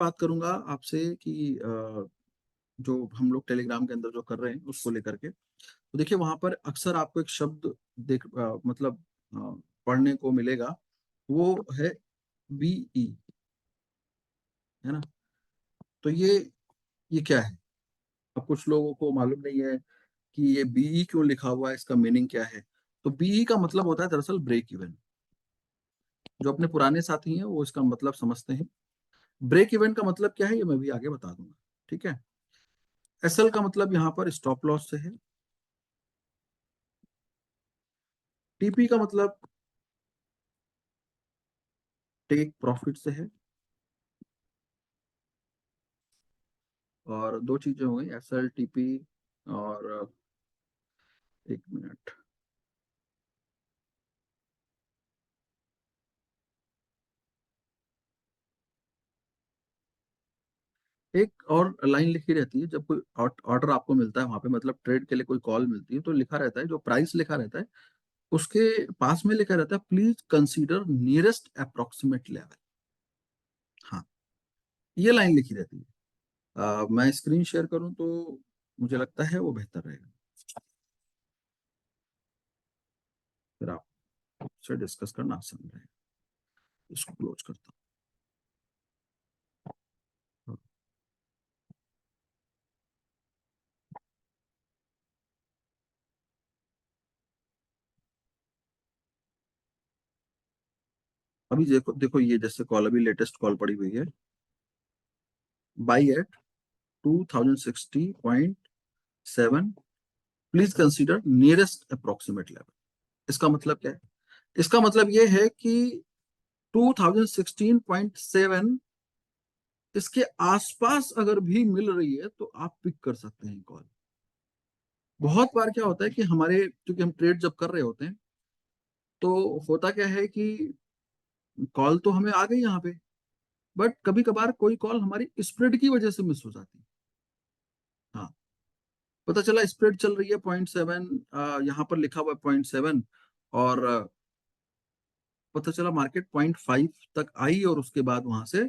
बात करूंगा आपसे कि जो हम लोग टेलीग्राम के अंदर जो कर रहे हैं उसको लेकर के, तो देखिए वहां पर अक्सर आपको एक शब्द मतलब पढ़ने को मिलेगा। वो है बीई, है ना। तो ये क्या है? अब कुछ लोगों को मालूम नहीं है कि ये बीई क्यों लिखा हुआ है, इसका मीनिंग क्या है। तो बीई का मतलब होता है दरअसल ब्रेक इवन। जो अपने पुराने साथी हैं वो इसका मतलब समझते हैं। ब्रेक इवन का मतलब क्या है ये मैं भी आगे बता दूंगा। ठीक है। एसएल का मतलब यहाँ पर स्टॉप लॉस से है। टीपी का मतलब टेक प्रॉफिट से है। और दो चीजें हो गई, एसएल टीपी। और एक मिनट, एक और लाइन लिखी रहती है जब कोई ऑर्डर आपको मिलता है वहां पे, मतलब ट्रेड के लिए कोई कॉल मिलती है तो लिखा रहता है, जो प्राइस लिखा रहता है उसके पास में लिखा रहता है please consider nearest approximate level. हाँ, ये लाइन लिखी रहती है। मैं स्क्रीन शेयर करूं तो मुझे लगता है वो बेहतर रहेगा, फिर आपसे डिस्कस करना आसान रहेगा। इसको क्लोज करता हूँ। अभी देखो देखो, ये जैसे कॉल अभी लेटेस्ट कॉल पड़ी हुई है, buy at 2060.7, please consider nearest approximate level. इसका मतलब क्या है? इसका मतलब ये है कि 2016.7 इसके आसपास अगर भी मिल रही है तो आप पिक कर सकते हैं कॉल। बहुत बार क्या होता है कि हमारे, क्योंकि हम ट्रेड जब कर रहे होते हैं तो होता क्या है कि कॉल तो हमें आ गई यहाँ पे, बट कभी कभार कोई कॉल हमारी स्प्रेड की वजह से मिस हो जाती है। हाँ, पता चला स्प्रेड चल रही है 0.7, यहाँ पर लिखा हुआ है 0.7, और पता चला मार्केट 0.5 तक आई और उसके बाद वहां से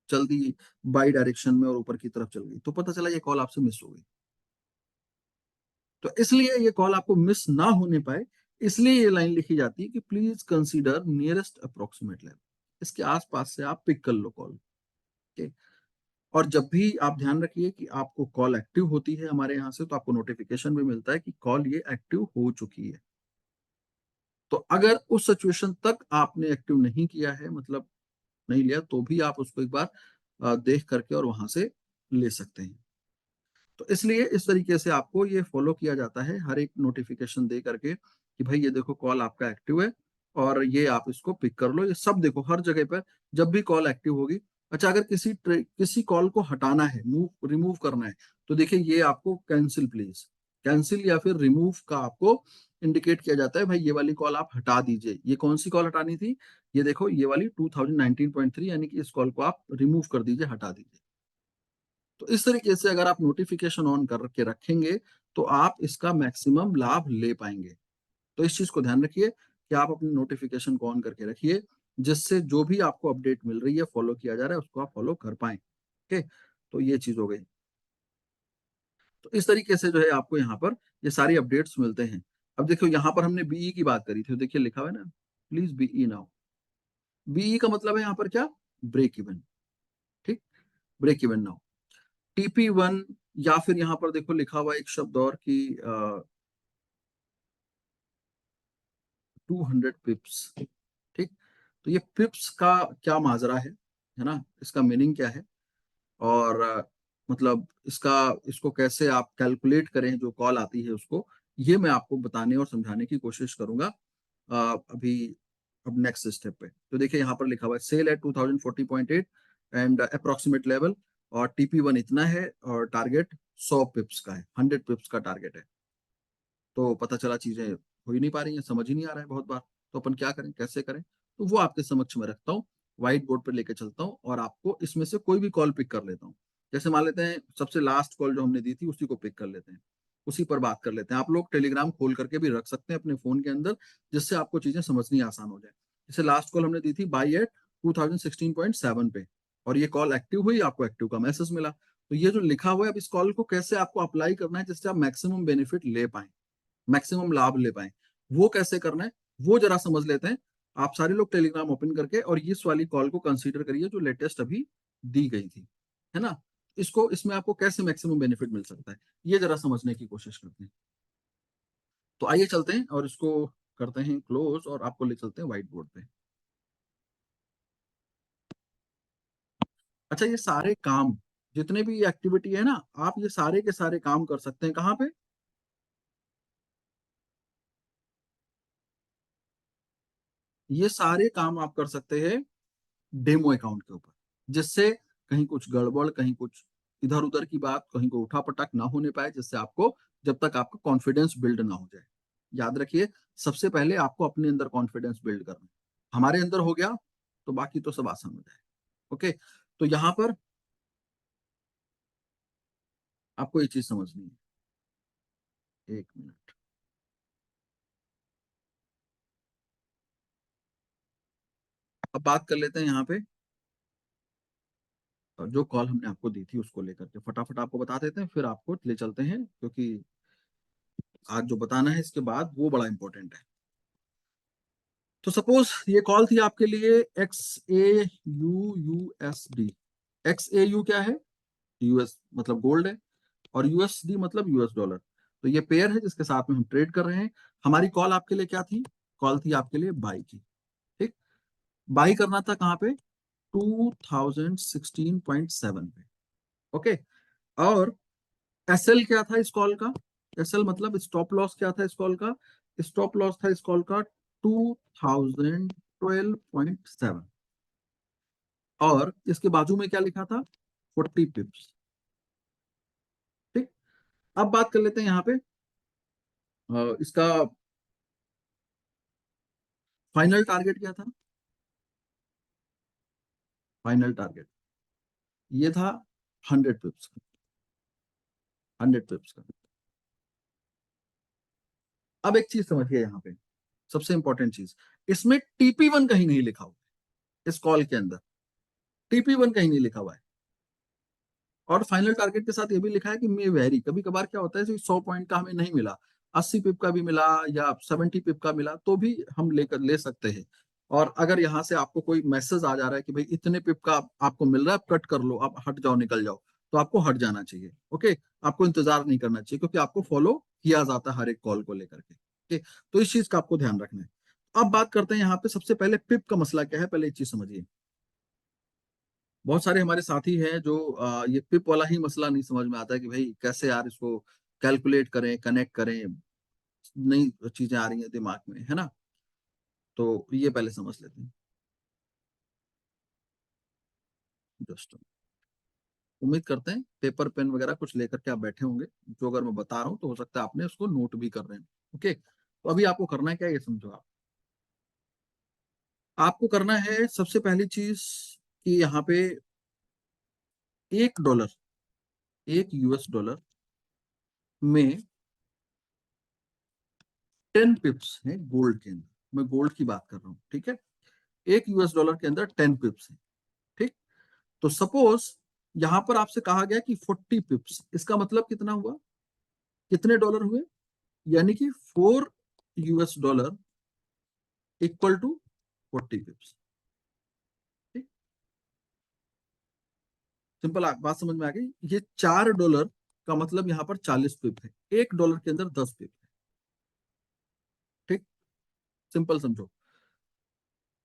चल दी बाई डायरेक्शन में और ऊपर की तरफ चल गई, तो पता चला ये कॉल आपसे मिस हो गई। तो इसलिए ये कॉल आपको मिस ना होने पाए, इसलिए ये लाइन लिखी जाती है कि please consider nearest approximate level. इसके आसपास से आप पिक कर लो कॉल। ओके। और जब भी आप ध्यान रखिए कि आपको कॉल एक्टिव होती है हमारे यहाँ से तो आपको नोटिफिकेशन भी मिलता है कि कॉल ये एक्टिव हो चुकी है। तो अगर उस सिचुएशन तक आपने एक्टिव नहीं किया है, मतलब नहीं लिया, तो भी आप उसको एक बार देख करके और वहां से ले सकते हैं। तो इसलिए इस तरीके से आपको ये फॉलो किया जाता है, हर एक नोटिफिकेशन दे करके कि भाई ये देखो कॉल आपका एक्टिव है और ये आप इसको पिक कर लो। ये सब देखो हर जगह पर जब भी कॉल एक्टिव होगी। अच्छा, अगर किसी कॉल को हटाना है, मूव रिमूव करना है, तो देखिए ये आपको कैंसिल प्लीज, कैंसिल या फिर रिमूव का आपको इंडिकेट किया जाता है, भाई ये वाली कॉल आप हटा दीजिए। ये कौन सी कॉल हटानी थी? ये देखो ये वाली 2019.3, यानी कि इस कॉल को आप रिमूव कर दीजिए, हटा दीजिए। तो इस तरीके से अगर आप नोटिफिकेशन ऑन करके रखेंगे तो आप इसका मैक्सिमम लाभ ले पाएंगे। तो इस चीज को ध्यान रखिए कि आप अपनी नोटिफिकेशन को ऑन करके रखिए, जिससे जो भी आपको अपडेट मिल रही है, फॉलो किया जा रहा है, उसको आप फॉलो कर पाए। ओके, तो ये चीज हो गई। तो इस तरीके से जो है आपको यहाँ पर ये सारी अपडेट्स मिलते हैं। अब देखो यहाँ पर हमने बीई की बात करी थी, देखिए लिखा हुआ है ना, प्लीज बीई नाउ। बीई का मतलब है यहाँ पर क्या? Break even. ठीक, ब्रेक इवन नाउ। TP1, या फिर यहाँ पर देखो लिखा हुआ एक शब्द और कि 200 पिप्स। ठीक, तो ये पिप्स का क्या माजरा है ना, इसका मीनिंग क्या है, और मतलब इसको कैसे आप कैलकुलेट करें जो कॉल आती है उसको, ये मैं आपको बताने और समझाने की कोशिश करूंगा अभी। अब नेक्स्ट स्टेप पे तो देखिए यहाँ पर लिखा हुआ है sell at 2040.8 and approximate level, और TP1 इतना है, और टारगेट 100 पिप्स का है, 100 पिप्स का टारगेट है। तो पता चला चीजें हो ही नहीं पा रही हैं, समझ ही नहीं आ रहा है बहुत बार। तो अपन क्या करें, कैसे करें? तो वो आपके समक्ष में रखता हूँ, व्हाइट बोर्ड पर लेके चलता हूँ और आपको इसमें से कोई भी कॉल पिक कर लेता हूँ। जैसे मान लेते हैं सबसे लास्ट कॉल जो हमने दी थी उसी को पिक कर लेते हैं, उसी पर बात कर लेते हैं। आप लोग टेलीग्राम खोल करके भी रख सकते हैं अपने फोन के अंदर, जिससे आपको चीजें समझनी आसान हो जाए। जैसे लास्ट कॉल हमने दी थी बाई एट 2016.7 पे, और ये कॉल एक्टिव हुई, आपको एक्टिव का मैसेज मिला। तो ये जो लिखा हुआ है, अब इस कॉल को कैसे आपको अप्लाई करना है जिससे आप मैक्सिमम बेनिफिट ले पाए, मैक्सिमम लाभ ले पाए, वो कैसे करना है वो जरा समझ लेते हैं। आप सारे लोग टेलीग्राम ओपन करके और इस वाली कॉल को कंसीडर करिए जो लेटेस्ट अभी दी गई थी, है ना। इसको, इसमें आपको कैसे मैक्सिमम बेनिफिट मिल सकता है ये जरा समझने की कोशिश करते हैं। तो आइए चलते हैं और इसको करते हैं क्लोज और आपको ले चलते हैं व्हाइट बोर्ड पे। अच्छा, ये सारे काम, जितने भी एक्टिविटी है ना, आप ये सारे के सारे काम कर सकते हैं कहाँ पे? ये सारे काम आप कर सकते हैं डेमो अकाउंट के ऊपर, जिससे कहीं कुछ गड़बड़, कहीं कुछ इधर उधर की बात, कहीं को उठापटक ना होने पाए, जिससे आपको, जब तक आपका कॉन्फिडेंस बिल्ड ना हो जाए। याद रखिए, सबसे पहले आपको अपने अंदर कॉन्फिडेंस बिल्ड करना है। हमारे अंदर हो गया तो बाकी तो सब आसान हो जाए। ओके, तो यहाँ पर आपको ये चीज समझनी है। एक मिनट, अब बात कर लेते हैं यहाँ पे जो कॉल हमने आपको दी थी उसको लेकर के फटाफट आपको बता देते हैं, फिर आपको ले चलते हैं, क्योंकि आज जो बताना है इसके बाद वो बड़ा इंपॉर्टेंट है। तो सपोज ये कॉल थी आपके लिए XAUUSD। XAU क्या है? यूएस मतलब गोल्ड है, और यूएसडी मतलब यूएस डॉलर। तो ये पेयर है जिसके साथ में हम ट्रेड कर रहे हैं। हमारी कॉल आपके लिए क्या थी? कॉल थी आपके लिए बाई की। ठीक, बाई करना था कहाँ पे? 2016.7 पे। ओके, और एसएल क्या था इस कॉल का? एसएल मतलब स्टॉप लॉस क्या था इस कॉल का? स्टॉप लॉस था इस कॉल का 2012.7, और इसके बाजू में क्या लिखा था? 40 पिप्स। ठीक, अब बात कर लेते हैं यहाँ पे इसका फाइनल टारगेट क्या था? फाइनल टारगेट ये था 100 पिप्स का, 100 पिप्स का। अब एक चीज समझिए यहाँ पे, सबसे इंपॉर्टेंट चीज, इसमें TP1 कहीं नहीं लिखा हुआ है इस कॉल के अंदर। TP1 कहीं नहीं लिखा हुआ है, और फाइनल टारगेट के साथ ये भी लिखा है कि मे वेरी, कभी कभार क्या होता है 100 पॉइंट का हमें नहीं मिला, 80 पिप का भी मिला या 70 पिप का मिला तो भी हम लेकर ले सकते हैं। और अगर यहाँ से आपको कोई मैसेज आ जा रहा है कि भाई इतने पिप का आपको मिल रहा है, आप कट कर लो, आप हट जाओ, निकल जाओ, तो आपको हट जाना चाहिए। ओके, आपको इंतजार नहीं करना चाहिए, क्योंकि आपको फॉलो किया जाता है हर एक कॉल को लेकर के। ओके, तो इस चीज का आपको ध्यान रखना है। अब बात करते हैं यहाँ पे, सबसे पहले पिप का मसला क्या है, पहले एक चीज समझिए। बहुत सारे हमारे साथी हैं जो ये पिप वाला ही मसला नहीं समझ में आता है कि भाई कैसे यार इसको कैलकुलेट करें, कनेक्ट करें, नई चीजें आ रही हैं दिमाग में, है ना। तो ये पहले समझ लेते हैं। जस्ट उम्मीद करते हैं पेपर पेन वगैरह कुछ लेकर के आप बैठे होंगे, जो अगर मैं बता रहा हूँ तो हो सकता है आपने उसको नोट भी कर रहे हैं। ओके, तो अभी आपको करना है क्या, ये समझो आप। आपको करना है सबसे पहली चीज कि यहाँ पे $1, $1 में 10 पिप्स है गोल्ड के अंदर। मैं गोल्ड की बात कर रहा हूँ, ठीक है। $1 के अंदर 10 पिप्स है। ठीक, तो सपोज यहां पर आपसे कहा गया कि 40 पिप्स, इसका मतलब कितना हुआ, कितने डॉलर हुए? यानी कि $4 इक्वल टू 40 पिप्स। ठीक, सिंपल बात समझ में आ गई। ये $4 का मतलब यहाँ पर 40 पिप है, $1 के अंदर 10 पिप है। ठीक, सिंपल समझो।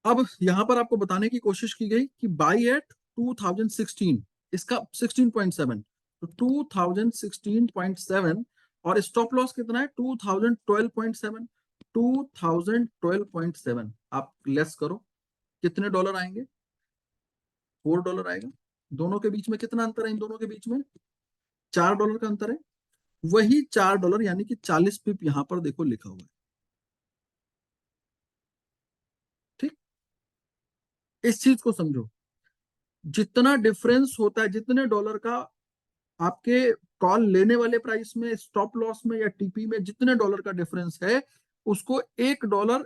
अब यहां पर आपको बताने की कोशिश की गई कि बाई एट 2016, इसका 16.7, तो 2016.7, और स्टॉप लॉस कितना है? 2012.7। 2012.7 आप लेस करो, कितने डॉलर आएंगे? $4 आएगा। दोनों के बीच में कितना अंतर है? इन दोनों के बीच में $4 का अंतर है। वही $4 यानी कि 40 पिप यहां पर देखो लिखा हुआ है। ठीक, इस चीज को समझो। जितना डिफरेंस होता है, जितने डॉलर का आपके कॉल लेने वाले प्राइस में, स्टॉप लॉस में या टीपी में जितने डॉलर का डिफरेंस है, उसको $1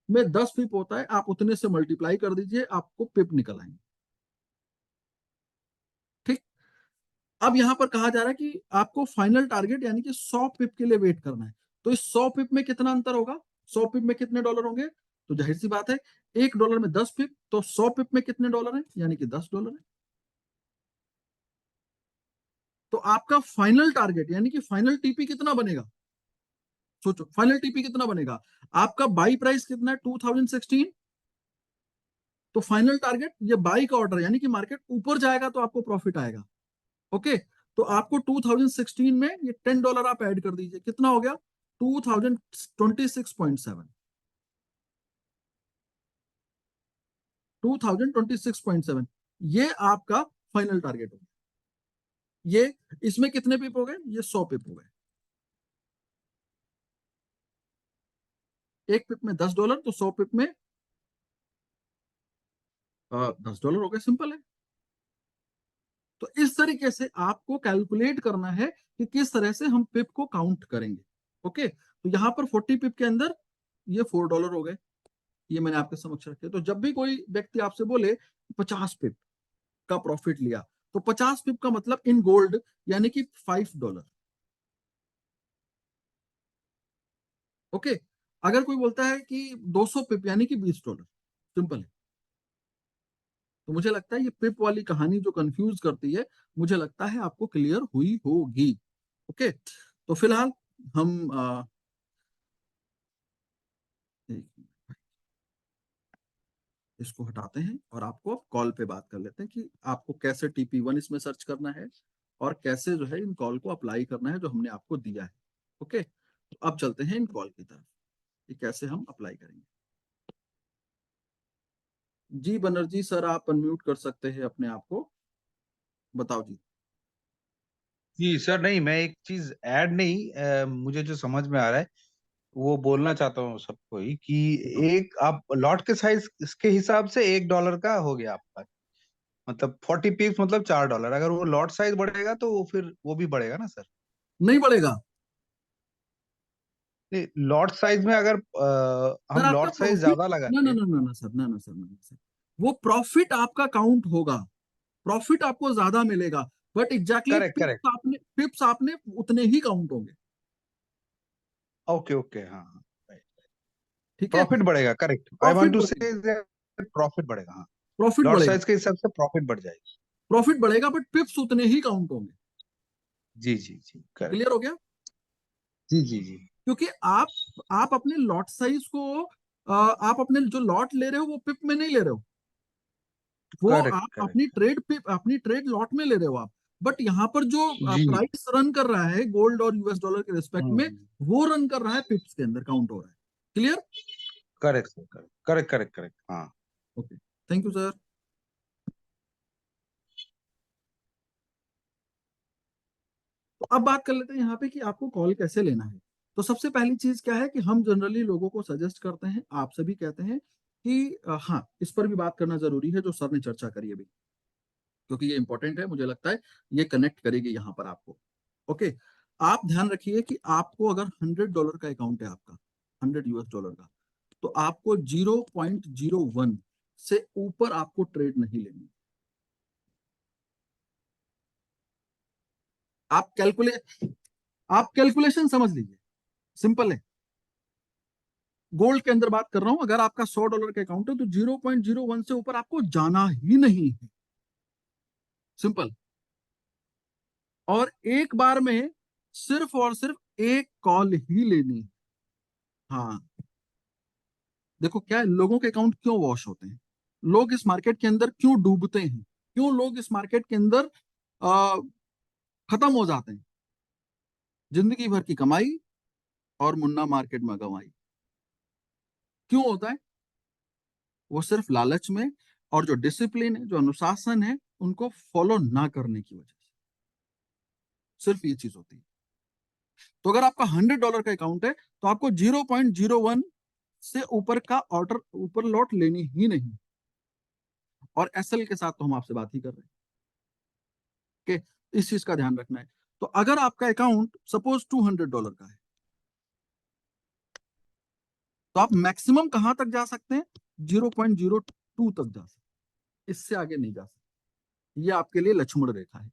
में 10 पिप होता है, आप उतने से मल्टीप्लाई कर दीजिए, आपको पिप निकल आएंगे। अब यहां पर कहा जा रहा है कि आपको फाइनल टारगेट यानी कि 100 पिप के लिए वेट करना है। तो इस 100 पिप में कितना अंतर होगा, 100 पिप में कितने डॉलर होंगे, तो जाहिर सी बात है $1 में 10 पिप, तो 100 पिप में कितने डॉलर है, यानी कि $10 है। तो आपका फाइनल टारगेट यानी कि फाइनल टीपी कितना बनेगा, सोचो फाइनल टीपी कितना बनेगा। आपका बाई प्राइस कितना है 2016, तो फाइनल टारगेट ये बाई का ऑर्डर यानी कि मार्केट ऊपर जाएगा तो आपको प्रॉफिट आएगा। ओके, तो आपको 2016 में ये $10 आप ऐड कर दीजिए, कितना हो गया 2026.7, 2026.7, ये आपका फाइनल टारगेट हो गया। ये इसमें कितने पिप हो गए, ये 100 पिप हो गए। एक पिप में $10, तो 100 पिप में $10 हो गए, सिंपल है। तो इस तरीके से आपको कैलकुलेट करना है कि किस तरह से हम पिप को काउंट करेंगे। ओके, तो यहां पर 40 पिप के अंदर ये $4 हो गए, ये मैंने आपके समक्ष रखे। तो जब भी कोई व्यक्ति आपसे बोले 50 पिप का प्रॉफिट लिया, तो 50 पिप का मतलब इन गोल्ड यानी कि $5। ओके, अगर कोई बोलता है कि 200 पिप यानी कि $20, सिंपल है। तो मुझे लगता है ये पिप वाली कहानी जो कंफ्यूज करती है, मुझे लगता है आपको क्लियर हुई होगी। ओके, तो फिलहाल हम इसको हटाते हैं और आपको कॉल पे बात कर लेते हैं कि आपको कैसे TP1 इसमें सर्च करना है और कैसे जो है इन कॉल को अप्लाई करना है जो हमने आपको दिया है। ओके, तो अब चलते हैं इन कॉल की तरफ कि कैसे हम अप्लाई करेंगे। जी बनर्जी सर, आप अनम्यूट कर सकते हैं अपने आप को, बताओ जी। जी सर, नहीं मैं एक चीज ऐड नहीं, मुझे जो समझ में आ रहा है वो बोलना चाहता हूँ सबको ही कि एक आप लॉट के साइज इसके हिसाब से $1 का हो गया आपका, मतलब 40 पीस मतलब $4। अगर वो लॉट साइज बढ़ेगा तो वो फिर वो भी बढ़ेगा ना सर? नहीं बढ़ेगा लॉट साइज में अगर सर, हम आपका लॉट साइज प्रॉफिट, ज्यादा ना लगाते ना हैं। ना ना ना सर, ना ना सर, ना ना सर, वो प्रॉफिट आपका काउंट होगा, प्रॉफिट आपको ज्यादा मिलेगा, but exactly correct correct. Pips आपने उतने ही काउंट होंगे। ओके ओके, हाँ हाँ, ठीक है, प्रॉफिट बढ़ेगा, correct, I want profit to बढ़ेगा, से प्रॉफिट बढ़ेगा, हाँ। प्रॉफिट लॉट बढ़ेगा, साइज के हिसाब से प्रॉफिट बढ़ जाएगी। प्रॉफिट बढ़ेगा, बट पिप्स उतने ही काउंट होंगे। जी जी जी, करेक्ट। क्लियर हो गया, जी जी जी। क्योंकि आप अपने लॉट साइज को आप अपने जो लॉट ले रहे हो वो पिप में नहीं ले रहे हो, वो करेक्ट आप अपनी करेक्ट। ट्रेड पिप, अपनी ट्रेड लॉट में ले रहे हो आप। बट यहाँ पर जो जी। प्राइस रन कर रहा है गोल्ड और US डॉलर के रिस्पेक्ट में, हम्म। वो रन कर रहा है पिप्स के अंदर, काउंट हो रहा है। Clear, correct sir, correct correct correct correct, हाँ। Okay, thank you sir. तो अब बात कर लेते हैं यहाँ पे कि आपको कॉल कैसे लेना है। तो सबसे पहली चीज क्या है कि हम जनरली लोगों को सजेस्ट करते हैं, आपसे भी कहते हैं कि हाँ, इस पर भी बात करना जरूरी है जो सर ने चर्चा करी अभी, क्योंकि ये इंपॉर्टेंट है, मुझे लगता है ये कनेक्ट करेगी यहाँ पर आपको। ओके, आप ध्यान रखिए कि आपको अगर $100 का अकाउंट है आपका, $100 का, तो आपको 0.01 से ऊपर आपको ट्रेड नहीं लेनी। आप कैलकुलेट आप कैलकुलेशन समझ लीजिए, सिंपल है। गोल्ड के अंदर बात कर रहा हूं, अगर आपका $100 का अकाउंट है तो 0.01 से ऊपर आपको जाना ही नहीं है, सिंपल। और एक बार में सिर्फ और सिर्फ एक कॉल ही लेनी है। हाँ, देखो क्या है, लोगों के अकाउंट क्यों वॉश होते हैं, लोग इस मार्केट के अंदर क्यों डूबते हैं, क्यों लोग इस मार्केट के अंदर आ, खत्म हो जाते हैं, जिंदगी भर की कमाई और मुन्ना मार्केट में गंवाई, क्यों होता है, वो सिर्फ लालच में और जो डिसिप्लिन है, जो अनुशासन है, उनको फॉलो ना करने की वजह से, सिर्फ ये चीज होती है। तो अगर आपका $100 का अकाउंट है तो आपको 0.01 से ऊपर का ऑर्डर, ऊपर लॉट लेनी ही नहीं। और SL के साथ तो हम आपसे बात ही कर रहे हैं कि इस चीज का ध्यान रखना है। तो अगर आपका अकाउंट सपोज $200 का है, तो आप मैक्सिमम कहां तक जा सकते हैं, 0.02 तक जा सकते हैं, इससे आगे नहीं जा सकते। ये आपके लिए लक्ष्मण रेखा है।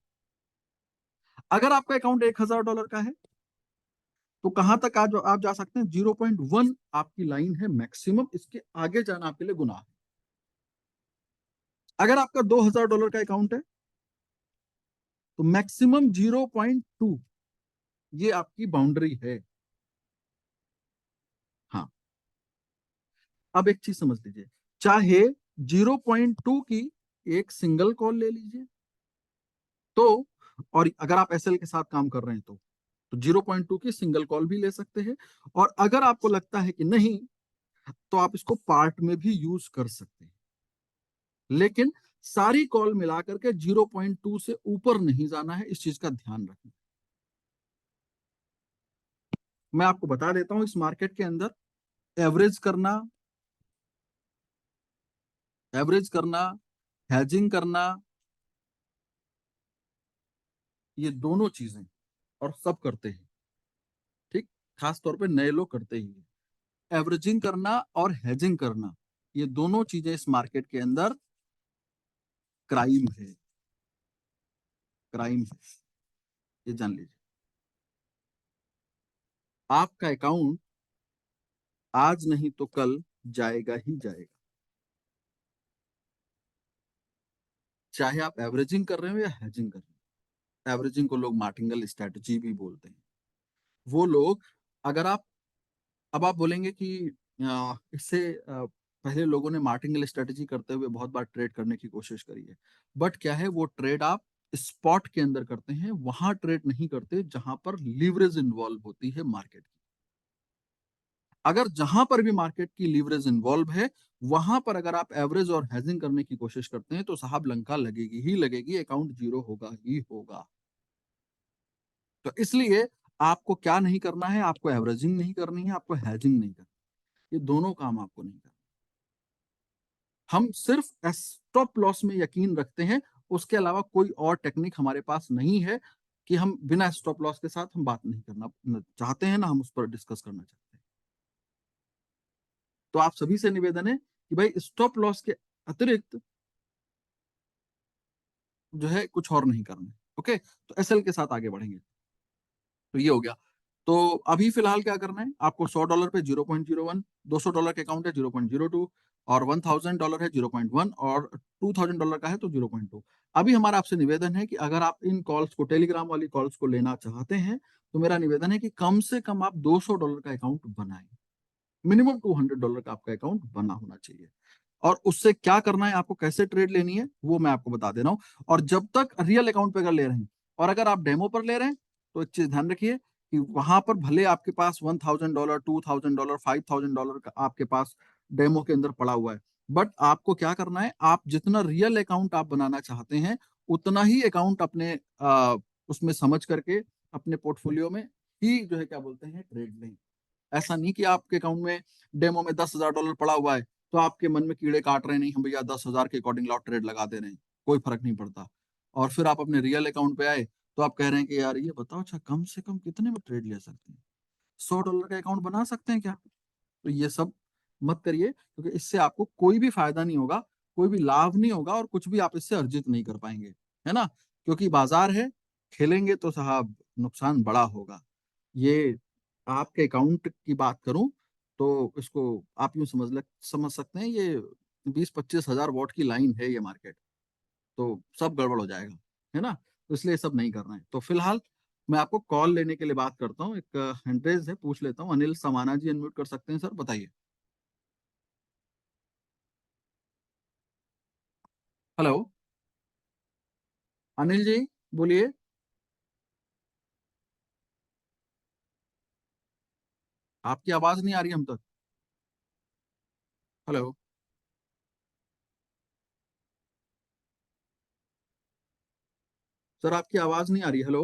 अगर आपका अकाउंट $1,000 का है तो कहां तक आप जा सकते हैं? 0.1 आपकी लाइन है मैक्सिमम, इसके आगे जाना आपके लिए गुनाह है। अगर आपका $2,000 का अकाउंट है तो मैक्सिमम 0.2 ये आपकी बाउंड्री है। हाँ, अब एक चीज समझ लीजिए, चाहे 0.2 की एक सिंगल कॉल ले लीजिए तो, और अगर आप एसएल के साथ काम कर रहे हैं तो 0.2 की सिंगल कॉल भी ले सकते हैं। और अगर आपको लगता है कि नहीं, तो आप इसको पार्ट में भी यूज कर सकते हैं, लेकिन सारी कॉल मिलाकर के 0.2 से ऊपर नहीं जाना है, इस चीज का ध्यान रखना। मैं आपको बता देता हूं, इस मार्केट के अंदर एवरेज करना, हेजिंग करना, ये दोनों चीजें, और सब करते हैं, ठीक, खास तौर पे नए लोग करते ही हैं। एवरेजिंग करना और हेजिंग करना, ये दोनों चीजें इस मार्केट के अंदर क्राइम है, क्राइम है, ये जान लीजिए। आपका अकाउंट आज नहीं तो कल जाएगा ही जाएगा, चाहे आप एवरेजिंग कर रहे हो या हेजिंग कर रहे हो। एवरेजिंग को लोग मार्टिंगल स्ट्रेटजी भी बोलते हैं। वो लोग, अगर आप, अब आप बोलेंगे कि इससे पहले लोगों ने मार्टिंगल स्ट्रेटजी करते हुए बहुत बार ट्रेड करने की कोशिश करी है, बट क्या है, वो ट्रेड आप स्पॉट के अंदर करते हैं, वहां ट्रेड नहीं करते जहां पर लीवरेज इन्वॉल्व होती है मार्केट की। अगर जहां पर भी मार्केट की लीवरेज इन्वॉल्व है, वहां पर अगर आप एवरेज और हेजिंग करने की कोशिश करते हैं तो साहब लंका लगेगी ही लगेगी, अकाउंट जीरो होगा ही होगा। तो इसलिए आपको क्या नहीं करना है, आपको एवरेजिंग नहीं करनी है, आपको हेजिंग नहीं करनी, ये दोनों काम आपको नहीं करना। हम सिर्फ स्टॉप लॉस में यकीन रखते हैं, उसके अलावा कोई और टेक्निक हमारे पास नहीं है कि हम बिना स्टॉप लॉस के साथ हम बात नहीं करना चाहते हैं, ना हम उस पर डिस्कस करना चाहते हैं। तो आप सभी से निवेदन है कि भाई स्टॉप लॉस के अतिरिक्त जो है कुछ और नहीं करना है। ओके, तो एसएल के साथ आगे बढ़ेंगे। तो ये हो गया। तो अभी फिलहाल क्या करना है आपको? $100 पे 0.01, $200 के अकाउंट है 0.02, और $1,000 है 0.1, और $2,000 का है तो 0.2। अभी हमारा आपसे निवेदन है कि अगर आप इन कॉल्स को, टेलीग्राम वाली कॉल्स को लेना चाहते हैं, तो मेरा निवेदन है कि कम से कम आप $200 का अकाउंट बनाएं। मिनिमम $200 का आपका अकाउंट बना होना चाहिए। और उससे क्या करना है, आपको कैसे ट्रेड लेनी है, वो मैं आपको बता दे रहा हूँ। और जब तक रियल अकाउंट पे अगर ले रहे हैं, और अगर आप डेमो पर ले रहे हैं, तो एक चीज ध्यान रखिए कि वहां पर भले आपके पास $1,000, $2,000, $5,000 का आपके पास डेमो के अंदर पड़ा हुआ है, बट आपको क्या करना है, आप जितना रियल अकाउंट आप बनाना चाहते हैं, उतना ही अकाउंट अपने उसमें समझ करके अपने पोर्टफोलियो में ही जो है क्या बोलते हैं, ट्रेड लें। ऐसा नहीं कि आपके अकाउंट में डेमो में $10,000 पड़ा हुआ है तो आपके मन में कीड़े काट रहे नहीं, हम भैया 10,000 के अकॉर्डिंग लॉट ट्रेड लगा दे रहे हैं, कोई फर्क नहीं पड़ता। और फिर आप अपने रियल अकाउंट पे आए तो आप कह रहे हैं कि यार ये बताओ, अच्छा कम से कम कितने में ट्रेड ले सकते हैं, $100 का अकाउंट बना सकते हैं क्या? तो ये सब मत करिए, क्योंकि इससे आपको कोई भी फायदा नहीं होगा, कोई भी लाभ नहीं होगा, और कुछ भी आप इससे अर्जित नहीं कर पाएंगे, है ना? क्योंकि बाजार है, खेलेंगे तो साहब नुकसान बड़ा होगा। ये आपके अकाउंट की बात करूं तो इसको आप यूं समझ सकते हैं, ये 20-25 हजार वॉट की लाइन है ये मार्केट, तो सब गड़बड़ हो जाएगा, है ना? तो इसलिए सब नहीं करना है। तो फिलहाल मैं आपको कॉल लेने के लिए बात करता हूँ, एक हैंड्रेज है, पूछ लेता हूँ। अनिल समाना जी अनम्यूट कर सकते हैं सर, बताइए। हेलो, अनिल जी, बोलिए। आपकी आवाज नहीं आ रही हम तक। हेलो, सर आपकी आवाज नहीं आ रही। हेलो।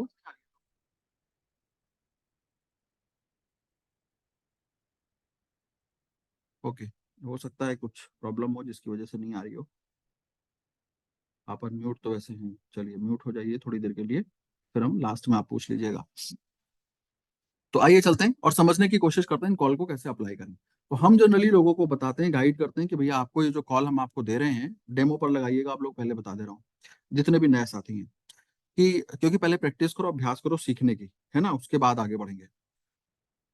ओके, हो सकता है कुछ प्रॉब्लम हो जिसकी वजह से नहीं आ रही हो। आप अनम्यूट तो वैसे हैं, चलिए म्यूट हो जाइए थोड़ी देर के लिए, फिर हम लास्ट में आप पूछ लीजिएगा। तो आइए चलते हैं और समझने की कोशिश करते हैं इन कॉल को कैसे अप्लाई करें। तो हम जनरली लोगों को बताते हैं, गाइड करते हैं कि भैया आपको ये जो कॉल हम आपको दे रहे हैं, डेमो पर लगाइएगा, आप लोग पहले बता दे रहा हूँ जितने भी नए साथी हैं। कि क्योंकि पहले प्रैक्टिस करो, अभ्यास करो सीखने की, है ना, उसके बाद आगे बढ़ेंगे।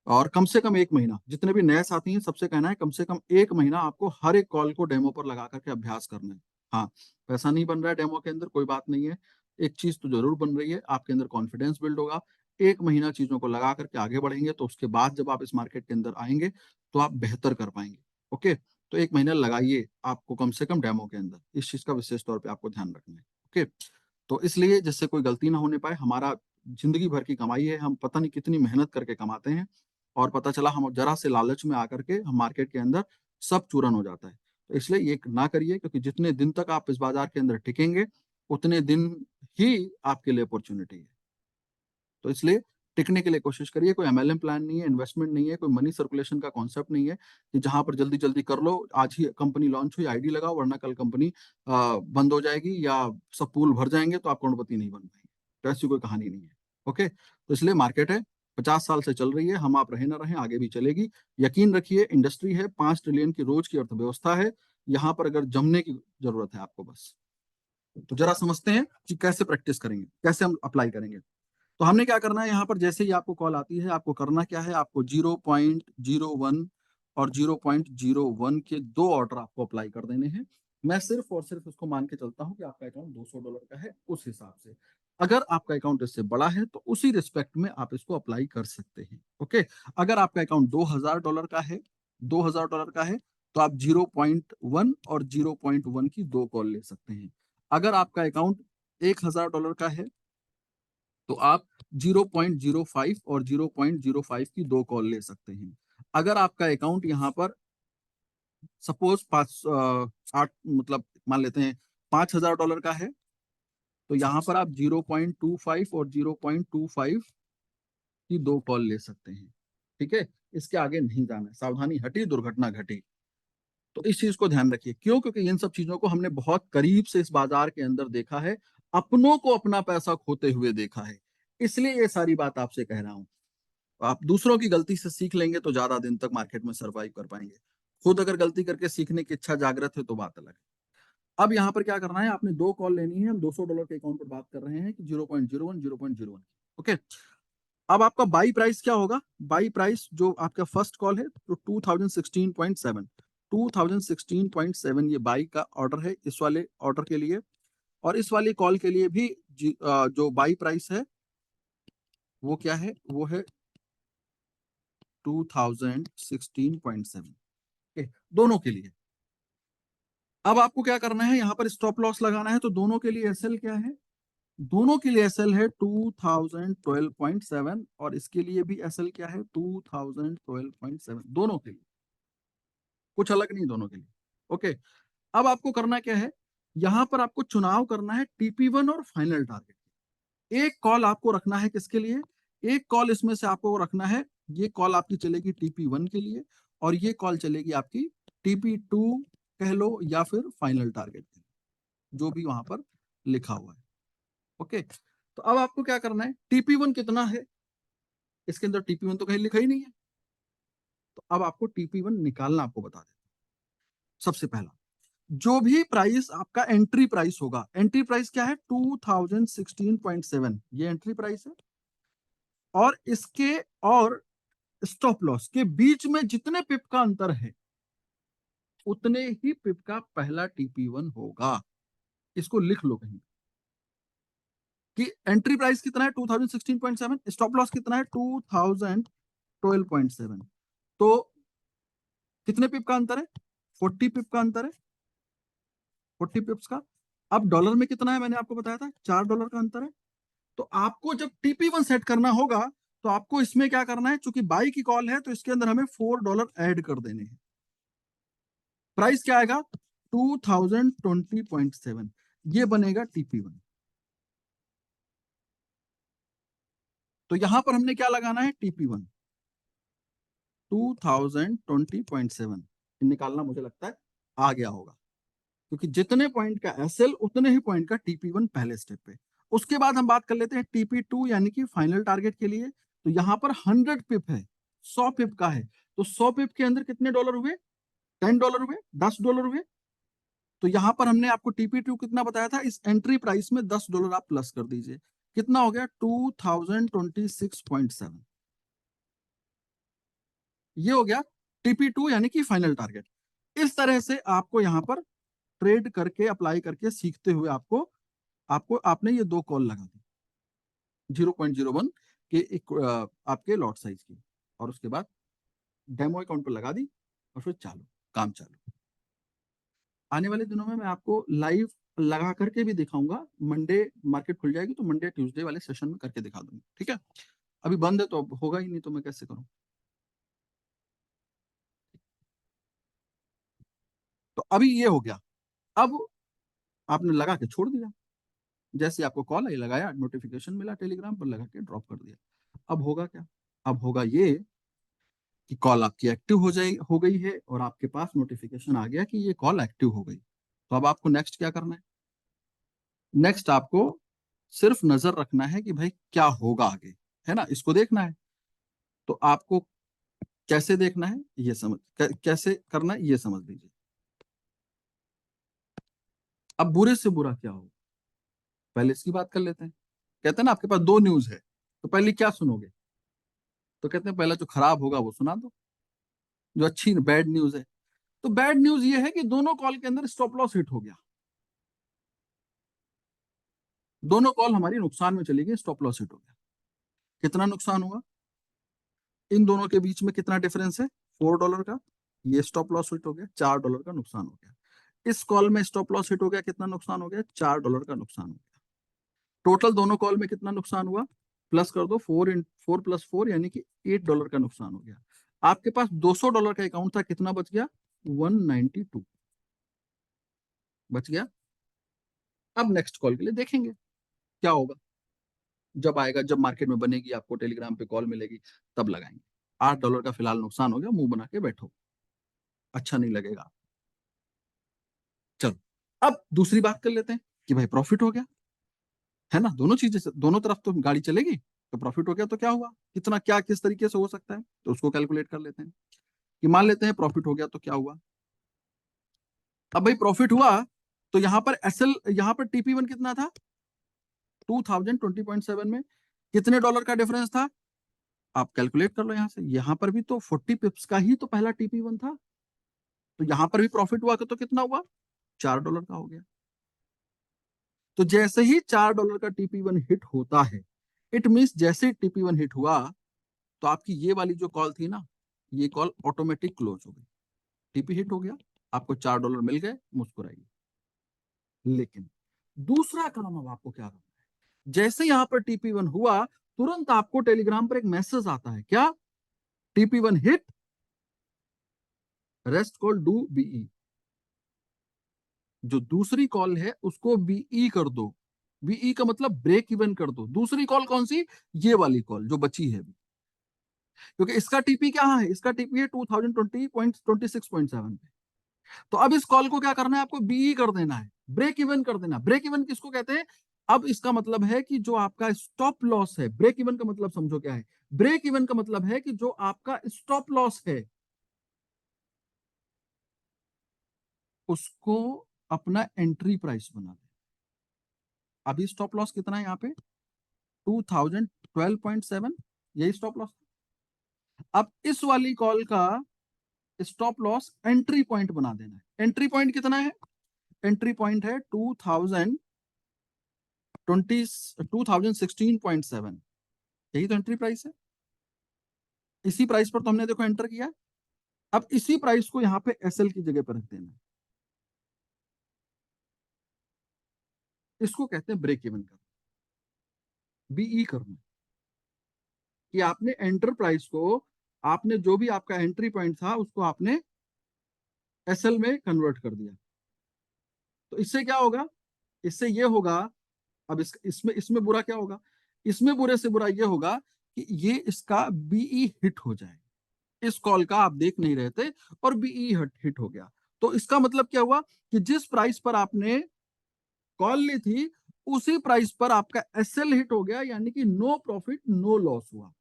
और कम से कम 1 महीना, जितने भी नए साथी हैं सबसे कहना है कम से कम 1 महीना आपको हर एक कॉल को डेमो पर लगा करके अभ्यास करना है। हाँ, पैसा नहीं बन रहा है डेमो के अंदर, कोई बात नहीं है, एक चीज तो जरूर बन रही है, आपके अंदर कॉन्फिडेंस बिल्ड होगा। 1 महीना चीजों को लगा करके आगे बढ़ेंगे तो उसके बाद जब आप इस मार्केट के अंदर आएंगे तो आप बेहतर कर पाएंगे। ओके, तो 1 महीना लगाइए आपको कम से कम डेमो के अंदर, इस चीज का विशेष तौर पर आपको ध्यान रखना है। ओके, तो इसलिए जिससे कोई गलती ना होने पाए, हमारा जिंदगी भर की कमाई है, हम पता नहीं कितनी मेहनत करके कमाते हैं और पता चला हम जरा से लालच में आकर के हम मार्केट के अंदर सब चूरन हो जाता है। तो इसलिए ये ना करिए, क्योंकि जितने दिन तक आप इस बाजार के अंदर टिकेंगे उतने दिन ही आपके लिए अपॉर्चुनिटी है। तो इसलिए टिकने के लिए कोशिश करिए। कोई एमएलएम प्लान नहीं है, इन्वेस्टमेंट नहीं है, कोई मनी सर्कुलेशन का कॉन्सेप्ट नहीं है कि जहां पर जल्दी जल्दी कर लो, आज ही कंपनी लॉन्च हुई आईडी लगाओ वरना कल कंपनी बंद हो जाएगी या सब पूल भर जाएंगे तो आप करोड़पति नहीं बन पाएंगे। तो ऐसी कोई कहानी नहीं है। ओके, तो इसलिए मार्केट है, 50 साल से चल रही है, हम आप रहे ना रहे आगे भी चलेगी। यकीन रखिए, इंडस्ट्री है, 5 ट्रिलियन की रोज की अर्थव्यवस्था है, यहाँ पर अगर जमने की जरूरत है आपको बस। तो जरा समझते हैं कि कैसे प्रैक्टिस करेंगे, कैसे हम अप्लाई करेंगे। तो हमने क्या करना है, यहाँ पर जैसे ही आपको कॉल आती है आपको करना क्या है, आपको 0.01 और 0.01 के 2 ऑर्डर आपको अप्लाई कर देने हैं। मैं सिर्फ और सिर्फ उसको मान के चलता हूँ कि आपका अकाउंट $200 का है, उस हिसाब से। अगर आपका अकाउंट इससे बड़ा है तो उसी रिस्पेक्ट में आप इसको अप्लाई कर सकते हैं। ओके, अगर आपका अकाउंट $2000 का है, $2000 का है, तो आप 0.1 और 0.1 की 2 कॉल ले सकते हैं। अगर आपका अकाउंट $1000 का है तो आप 0.05 और 0.05 की 2 कॉल ले सकते हैं। अगर आपका अकाउंट यहाँ पर सपोज 8 मतलब मान लेते हैं $5000 का है, तो यहाँ पर आप 0.25 और 0.25 की 2 कॉल ले सकते हैं। ठीक है, इसके आगे नहीं जाना है, सावधानी हटी दुर्घटना घटी। तो इस चीज को ध्यान रखिए। क्यों? क्योंकि इन सब चीजों को हमने बहुत करीब से इस बाजार के अंदर देखा है, अपनों को अपना पैसा खोते हुए देखा है, इसलिए ये सारी बात आपसे कह रहा हूं। आप दूसरों की गलती से सीख लेंगे तो ज्यादा दिन तक मार्केट में सरवाइव कर पाएंगे। खुद अगर गलती करके सीखने की इच्छा जागृत है तो बात अलग है। अब यहाँ पर क्या करना है, आपने 2 कॉल लेनी है। हम $200 के अकाउंट पर बात कर रहे हैं कि 0.01 0.01। ओके, अब आपका बाई प्राइस क्या होगा? बाई प्राइस जो आपका फर्स्ट कॉल है तो 2016.7, 2016.7 ये बाई का ऑर्डर है इस वाले ऑर्डर के लिए। और इस वाली कॉल के लिए भी जो बाई प्राइस है वो क्या है, वो है 2016.7। दोनों के लिए। अब आपको क्या करना है, यहाँ पर स्टॉप लॉस लगाना है। तो दोनों के लिए एसएल क्या है? दोनों के लिए एसएल है 2012.7 और इसके लिए भी एसएल क्या है 2012.7, दोनों के लिए, कुछ अलग नहीं, दोनों के लिए। ओके, अब आपको करना क्या है, यहां पर आपको चुनाव करना है टीपी1 और फाइनल टारगेट। एक कॉल आपको रखना है किसके लिए? एक कॉल इसमें से आपको रखना है, ये कॉल आपकी चलेगी टीपी1 के लिए और ये कॉल चलेगी आपकी टीपी2 कह लो या फिर फाइनल टारगेट के लिए, जो भी वहां पर लिखा हुआ है। ओके, तो अब आपको क्या करना है, टीपी1 कितना है, इसके अंदर टीपी1 तो कहीं लिखा ही नहीं है। तो अब आपको टीपी1 निकालना आपको बता देता हूं। सबसे पहला जो भी प्राइस आपका एंट्री प्राइस होगा, एंट्री प्राइस क्या है 2016.7, ये एंट्री प्राइस है। और इसके और स्टॉप लॉस के बीच में जितने पिप का अंतर है उतने ही पिप का पहला टीपी1 होगा। इसको लिख लो कहीं कि एंट्री प्राइस कितना है 2016.7, स्टॉप लॉस कितना है 2012.7। तो कितने पिप का अंतर है? 40 पिप का अंतर है, 40 पिप्स का। अब डॉलर में कितना है, मैंने आपको बताया था $4 का अंतर है। तो आपको जब टीपी1 सेट करना होगा तो आपको इसमें क्या करना है, चूंकि बाई की कॉल है तो इसके अंदर हमें $4 ऐड कर देने हैं। प्राइस क्या आएगा 2020.7, ये बनेगा टीपी1। तो यहां पर हमने क्या लगाना है, टीपी1 2020.7 निकालना, मुझे लगता है आ गया होगा, क्योंकि जितने पॉइंट का एसएल उतने ही पॉइंट का टीपी1 पहले स्टेप पे। उसके बाद हम बात कर लेते हैं टीपी2 यानी कि फाइनल टारगेट के लिए। तो यहां पर 100 पिप है, 100 पिप का है। तो 100 पिप के अंदर कितने डॉलर हुए, $10 हुए, $10 हुए। तो यहां पर हमने आपको TP2 कितना बताया था, इस एंट्री प्राइस में $10 आप प्लस कर दीजिए, कितना हो गया 2026.7। ये हो गया TP2 यानी कि फाइनल टारगेट। इस तरह से आपको यहां पर ट्रेड करके अप्लाई करके सीखते हुए आपको आपको आपने ये 2 कॉल लगा दी 0.01 के आपके लॉट साइज की, और उसके बाद डेमो अकाउंट पर लगा दी और फिर चालू, काम चालू। आने वाले दिनों में मैं आपको लाइव लगा करके भी दिखाऊंगा। मंडे मार्केट खुल जाएगी तो मंडे ट्यूसडे वाले सेशन में करके दिखा दूंगा, ठीक है। अभी बंद है तो अब होगा ही नहीं, तो मैं कैसे करूं। तो अभी ये हो गया। अब आपने लगा के छोड़ दिया, जैसे आपको कॉल आई लगाया, नोटिफिकेशन मिला टेलीग्राम पर, लगा के ड्रॉप कर दिया। अब होगा क्या, अब होगा ये कि कॉल आपकी एक्टिव हो गई है और आपके पास नोटिफिकेशन आ गया कि ये कॉल एक्टिव हो गई। तो अब आपको नेक्स्ट क्या करना है, नेक्स्ट आपको सिर्फ नजर रखना है कि भाई क्या होगा आगे, है ना, इसको देखना है। तो आपको कैसे देखना है ये कैसे करना है ये समझ लीजिए। अब बुरे से बुरा क्या होगा, पहले इसकी बात कर लेते हैं। कहते हैं ना आपके पास 2 न्यूज है, तो पहले क्या सुनोगे, तो कहते हैं पहला जो खराब होगा वो सुना दो, जो अच्छी बैड न्यूज है। तो बैड न्यूज ये है कि दोनों कॉल के अंदर स्टॉप लॉस हिट हो गया, दोनों कॉल हमारी नुकसान में चली गई, स्टॉप लॉस हिट हो गया। कितना नुकसान हुआ, इन दोनों के बीच में कितना डिफरेंस है, $4 का, ये स्टॉप लॉस हिट हो गया, $4 का नुकसान हो गया। इस कॉल में स्टॉप लॉस हिट हो गया, कितना नुकसान हो गया, $4 का नुकसान हो गया। टोटल दोनों कॉल में कितना नुकसान हुआ, प्लस कर दो, 4 + 4 यानी कि $8 का नुकसान हो गया। आपके पास $200 का अकाउंट था, कितना बच गया, 192 बच गया। अब नेक्स्ट कॉल के लिए देखेंगे क्या होगा, जब आएगा, जब मार्केट में बनेगी, आपको टेलीग्राम पे कॉल मिलेगी, तब लगाएंगे। $8 का फिलहाल नुकसान हो गया, मुंह बना के बैठो, अच्छा नहीं लगेगा। चलो अब दूसरी बात कर लेते हैं कि भाई प्रॉफिट हो गया, है ना, दोनों चीजें दोनों तरफ तो गाड़ी चलेगी। तो प्रॉफिट हो गया तो क्या हुआ, कितना क्या किस तरीके से हो सकता है, तो उसको कैलकुलेट कर लेते हैं। कि मान लेते हैं प्रॉफिट हो गया तो क्या हुआ। अब भाई प्रॉफिट हुआ तो यहाँ पर एसएल, यहाँ पर TP1 कितना था, 2020.7 में कितने डॉलर का डिफरेंस था, आप कैलकुलेट कर लो यहां से। यहां पर भी तो 40 पिप्स का ही तो पहला TP1 था, तो यहां पर भी प्रॉफिट हुआ तो कितना हुआ, $4 का हो गया। तो जैसे ही $4 का TP1 हिट होता है, इट मीन्स जैसे TP1 हिट हुआ तो आपकी ये वाली जो कॉल थी ना, ये कॉल ऑटोमेटिक क्लोज हो गई। TP हिट हो गया, आपको $4 मिल गए, मुस्कुराइए। लेकिन दूसरा काम अब आपको क्या करना है, जैसे यहां पर TP1 हुआ, तुरंत आपको टेलीग्राम पर एक मैसेज आता है, क्या, TP1 hit, rest call do BE. जो दूसरी कॉल है उसको बीई कर दो, बीई का मतलब ब्रेक इवन कर दो। दूसरी कॉल कौन सी, ये वाली कॉल जो बची है, क्योंकि इसका टीपी क्या है, इसका टीपी है 2020.26.7 पे। तो अब इस कॉल को क्या करना है, आपको बीई कर देना है, ब्रेक इवन कर देना। ब्रेक इवन किसको कहते हैं, अब इसका मतलब है कि जो आपका स्टॉप लॉस है, ब्रेक इवन का मतलब समझो क्या है, ब्रेक इवन का मतलब है कि जो आपका स्टॉप लॉस है उसको अपना एंट्री प्राइस बना दे। अभी स्टॉप लॉस कितना है यहाँ पे, 2012.7, यही स्टॉप लॉस। अब इस वाली कॉल का स्टॉप लॉस एंट्री पॉइंट बना देना है। एंट्री पॉइंट कितना है, एंट्री पॉइंट है 2016.7, यही तो एंट्री प्राइस है। इसी प्राइस पर तो हमने देखो एंटर किया। अब इसी प्राइस को यहां पे एसएल की जगह पर रख देना है, इसको कहते हैं ब्रेक इवन करना, बीई करना। कि आपने एंटर प्राइस को, आपने जो भी आपका एंट्री पॉइंट था उसको आपने एसएल में कन्वर्ट कर दिया। तो इससे क्या होगा, इससे ये होगा, अब इसमें इसमें बुरा क्या होगा, इसमें बुरे से बुरा ये होगा कि ये इसका बीई हिट हो जाए। इस कॉल का आप देख नहीं रहे थे और बीई हिट हो गया, तो इसका मतलब क्या हुआ कि जिस प्राइस पर आपने कॉल ली थी उसी प्राइस पर आपका एसएल हिट हो गया, यानी कि नो प्रॉफिट नो लॉस हुआ,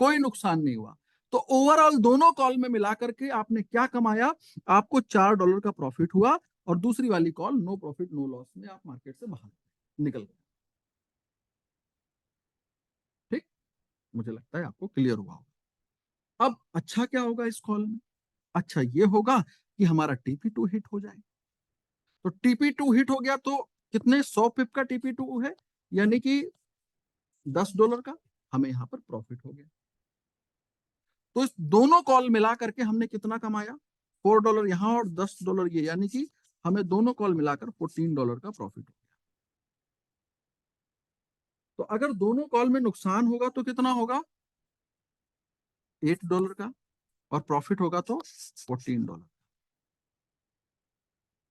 कोई नुकसान नहीं हुआ। तो ओवरऑल दोनों कॉल में मिलाकर के आपने क्या कमाया, आपको $4 का प्रॉफिट हुआ और दूसरी वाली call no profit no loss में आप मार्केट से बाहर निकल गए। ठीक, मुझे लगता है आपको क्लियर हुआ होगा। अब अच्छा क्या होगा इस कॉल में? अच्छा ये होगा कि हमारा टीपी2 हिट हो जाए। तो टीपी2 हिट हो गया तो कितने 100 पिप का टीपी2 है, यानी कि $10 का हमें यहां पर प्रॉफिट हो गया। तो इस दोनों कॉल मिला करके हमने कितना कमाया? $4 यहां और $10 ये, यानी कि हमें दोनों कॉल मिलाकर $14 का प्रॉफिट हो गया। तो अगर दोनों कॉल में नुकसान होगा तो कितना होगा? $8 का, और प्रॉफिट होगा तो $14।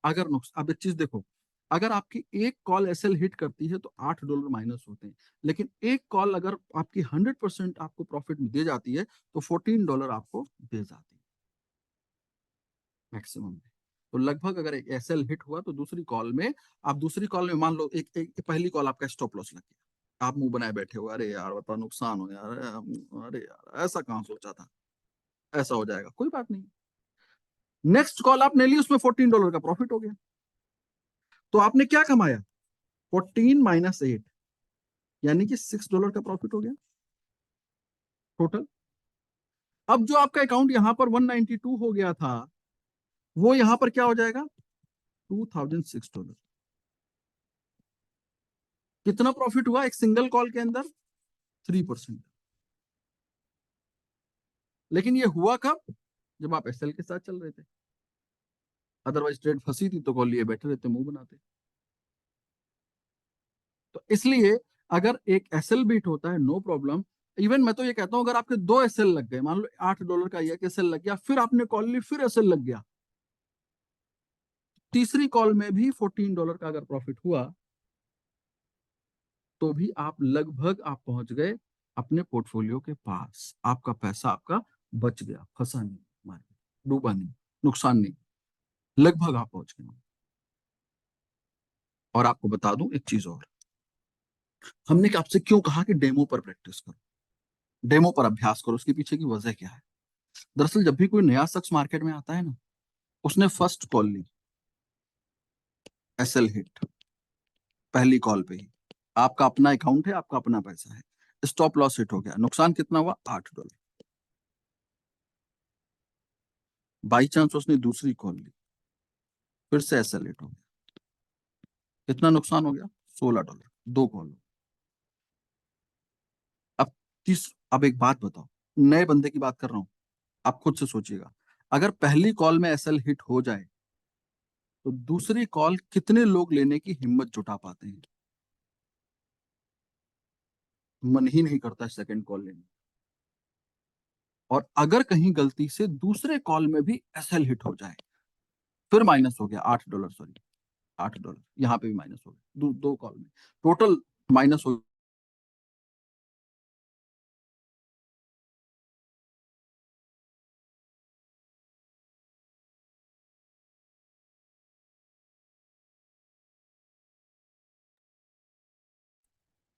अगर नुकसान, अब एक चीज देखो, अगर आपकी एक कॉल एसएल हिट करती है तो $8 माइनस होते हैं, लेकिन एक कॉल अगर आपकी 100% आपको प्रॉफिट दे जाती है तो $14 आपको दे जाती है मैक्सिमम में। तो लगभग अगर एक एसएल हिट हुआ तो दूसरी कॉल में, आप दूसरी कॉल में मान लो एक पहली कॉल आपका स्टॉप लॉस लग गया, आप मुंह बनाए बैठे हो, अरे यार बता नुकसान हो यार, अरे यार ऐसा कहाँ सोचा था, ऐसा हो जाएगा, कोई बात नहीं। नेक्स्ट कॉल आपने ली, उसमें $14 का प्रॉफिट हो गया, तो आपने क्या कमाया? 14 माइनस 8, यानी कि $6 का प्रॉफिट हो गया टोटल। अब जो आपका अकाउंट यहां पर 192 हो गया था, वो यहां पर क्या हो जाएगा? $2006। कितना प्रॉफिट हुआ एक सिंगल कॉल के अंदर? 3%। लेकिन ये हुआ कब? जब आप एसएल के साथ चल रहे थे, अदरवाइज ट्रेड फंसी थी तो कॉल लिए बैठे रहते, मुंह बनाते। तो इसलिए अगर एक एसएल बीट होता है, नो प्रॉब्लम। इवन मैं तो ये कहता हूं, अगर आपके दो एसएल लग गए, मान लो $8 का एक एसएल लग गया, फिर आपने कॉल ली, फिर एसएल लग गया, तीसरी कॉल में भी $14 का अगर प्रॉफिट हुआ, तो भी आप लगभग आप पहुंच गए अपने पोर्टफोलियो के पास। आपका पैसा आपका बच गया, फंसा नहीं मार्केट, डूबा नहीं, नुकसान नहीं, लगभग आप पहुंच गए। और आपको बता दूं एक चीज और, हमने आपसे क्यों कहा कि डेमो पर प्रैक्टिस करो, डेमो पर अभ्यास करो, उसके पीछे की वजह क्या है? दरअसल जब भी कोई नया शख्स मार्केट में आता है ना, उसने फर्स्ट कॉल ली, एसएल हिट पहली कॉल पे ही, आपका अपना अकाउंट है, आपका अपना पैसा है, स्टॉप लॉस हिट हो गया, नुकसान कितना हुआ? $8। बाई चांस उसने दूसरी कॉल ली, फिर से एसएल हिट हो गया, कितना नुकसान हो गया? $16, दो कॉल। अब अब एक बात बताओ, नए बंदे की बात कर रहा हूं, आप खुद से सोचिएगा, अगर पहली कॉल में एसएल हिट हो जाए तो दूसरी कॉल कितने लोग लेने की हिम्मत जुटा पाते हैं? मन ही नहीं करता सेकंड कॉल लेने। और अगर कहीं गलती से दूसरे कॉल में भी एसएल हिट हो जाए, फिर माइनस हो गया $8, सॉरी $8, यहां पे भी माइनस हो गया, दो कॉल में टोटल माइनस हो।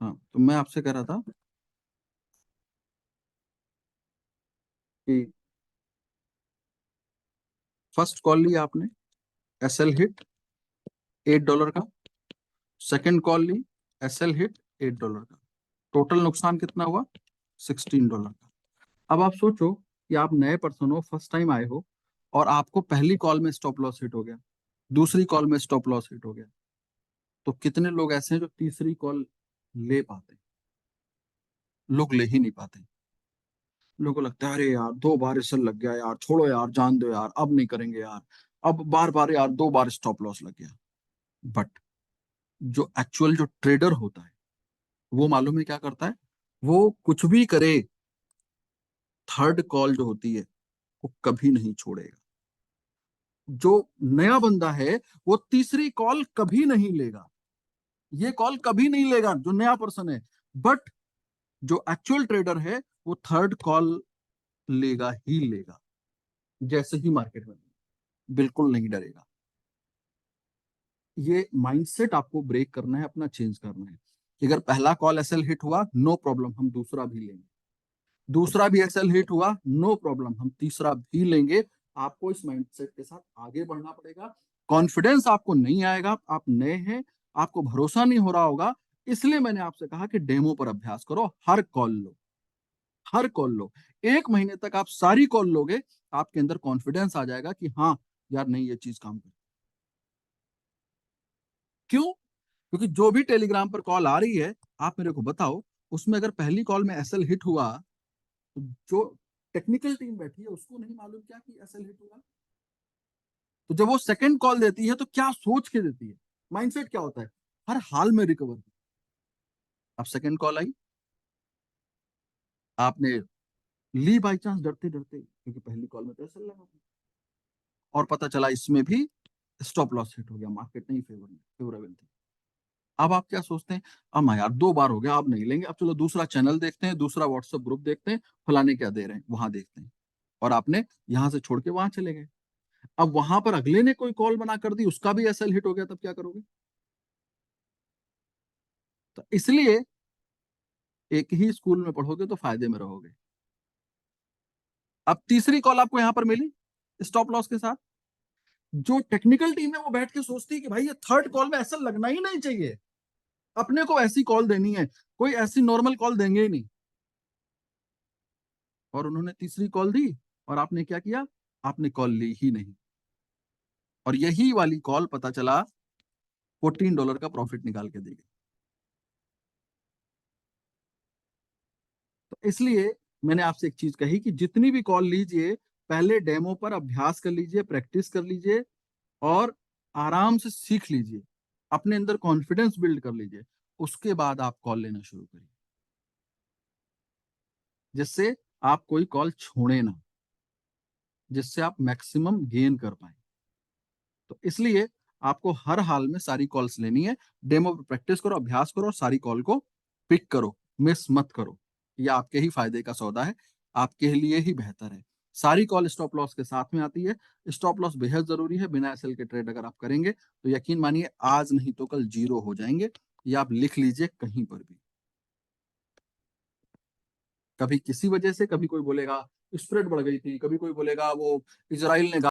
हाँ, तो मैं आपसे कह रहा था कि फर्स्ट कॉल लिया आपने, एसएल हिट $8 का, सेकंड कॉल ली, एसएल हिट $8 का, टोटल नुकसान कितना हुआ? $16 का। अब आप सोचो कि आप नए पर्सन हो, फर्स्ट टाइम आए हो, और आपको पहली कॉल में स्टॉप लॉस हिट हो गया, दूसरी कॉल में स्टॉप लॉस हिट हो गया, तो कितने लोग ऐसे हैं जो तीसरी कॉल ले पाते हैं? लोग ले ही नहीं पाते। लोगों को लगता है अरे यार 2 बार इसल लग गया यार, छोड़ो यार, जान दो यार, अब नहीं करेंगे यार, अब बार बार यार 2 बार स्टॉप लॉस लग गया। बट जो एक्चुअल जो ट्रेडर होता है, वो मालूम है क्या करता है? वो कुछ भी करे, थर्ड कॉल जो होती है वो कभी नहीं छोड़ेगा। जो नया बंदा है वो तीसरी कॉल कभी नहीं लेगा, ये कॉल कभी नहीं लेगा जो नया पर्सन है। बट जो एक्चुअल ट्रेडर है वो थर्ड कॉल लेगा ही लेगा, जैसे ही मार्केट में, बिल्कुल नहीं डरेगा। ये माइंडसेट आपको ब्रेक करना है, अपना चेंज करना है कि अगर पहला कॉल एसएल हिट हुआ, नो प्रॉब्लम, हम दूसरा भी लेंगे, दूसरा भी एसएल हिट हुआ, नो प्रॉब्लम, हम तीसरा भी लेंगे। आपको इस माइंडसेट के साथ आगे बढ़ना पड़ेगा। कॉन्फिडेंस आपको नहीं आएगा, आप नए हैं, आपको भरोसा नहीं हो रहा होगा, इसलिए मैंने आपसे कहा कि डेमो पर अभ्यास करो, हर कॉल लो, हर कॉल लो। 1 महीने तक आप सारी कॉल लोगे, आपके अंदर कॉन्फिडेंस आ जाएगा कि हाँ यार नहीं ये चीज काम कर। क्यों? क्योंकि जो भी टेलीग्राम पर कॉल आ रही है, आप मेरे को बताओ, उसमें अगर पहली कॉल में एसएल हिट हुआ तो जो टेक्निकल टीम बैठी है उसको नहीं मालूम क्या कि एसएल हिट हुआ? तो जब वो सेकंड कॉल देती है तो क्या सोच के देती है, माइंडसेट क्या होता है, हर हाल में रिकवर। अब सेकंड कॉल आई, आपने ली बाई चांस डरते डरते, क्योंकि पहली कॉल में तो एसएल लगा था, और पता चला इसमें भी स्टॉप लॉस हिट हो गया, मार्केट नहीं फेवरेबल थी। अब आप क्या सोचते हैं, अब यार 2 बार हो गया, अब नहीं लेंगे, अब चलो दूसरा चैनल देखते हैं, दूसरा व्हाट्सएप ग्रुप देखते हैं, फलाने क्या दे रहे हैं वहां देखते हैं, और आपने यहां से छोड़ के वहां चले गए। अब वहां पर अगले ने कोई कॉल बना कर दी, उसका भी एसएल हिट हो गया, तब क्या करोगे? तो इसलिए एक ही स्कूल में पढ़ोगे तो फायदे में रहोगे। अब तीसरी कॉल आपको यहां पर मिली स्टॉप लॉस के साथ, जो टेक्निकल टीम है वो बैठ के सोचती है कि भाई ये थर्ड कॉल में ऐसा लगना ही नहीं चाहिए, अपने को ऐसी कॉल देनी है, कोई ऐसी नॉर्मल कॉल देंगे ही नहीं। और उन्होंने तीसरी कॉल दी, और आपने क्या किया, आपने कॉल ली ही नहीं, और यही वाली कॉल पता चला $14 का प्रॉफिट निकाल के दी गई। तो इसलिए मैंने आपसे एक चीज कही कि जितनी भी कॉल लीजिए, पहले डेमो पर अभ्यास कर लीजिए, प्रैक्टिस कर लीजिए, और आराम से सीख लीजिए, अपने अंदर कॉन्फिडेंस बिल्ड कर लीजिए, उसके बाद आप कॉल लेना शुरू करिए, जिससे आप कोई कॉल छोड़े ना, जिससे आप मैक्सिमम गेन कर पाए। तो इसलिए आपको हर हाल में सारी कॉल्स लेनी है, डेमो पे प्रैक्टिस करो, अभ्यास करो, सारी कॉल को पिक करो, मिस मत करो। ये आपके ही फायदे का सौदा है, आपके लिए ही बेहतर है। सारी कॉल स्टॉप लॉस के साथ में आती है, स्टॉप लॉस बेहद जरूरी है। बिना एसएल के ट्रेड अगर आप करेंगे तो यकीन मानिए आज नहीं तो कल जीरो हो जाएंगे। ये आप लिख लीजिए कहीं पर भी। कभी किसी वजह से, कभी कोई बोलेगा स्प्रेड बढ़ गई थी, कभी कोई बोलेगा वो इजराइल ने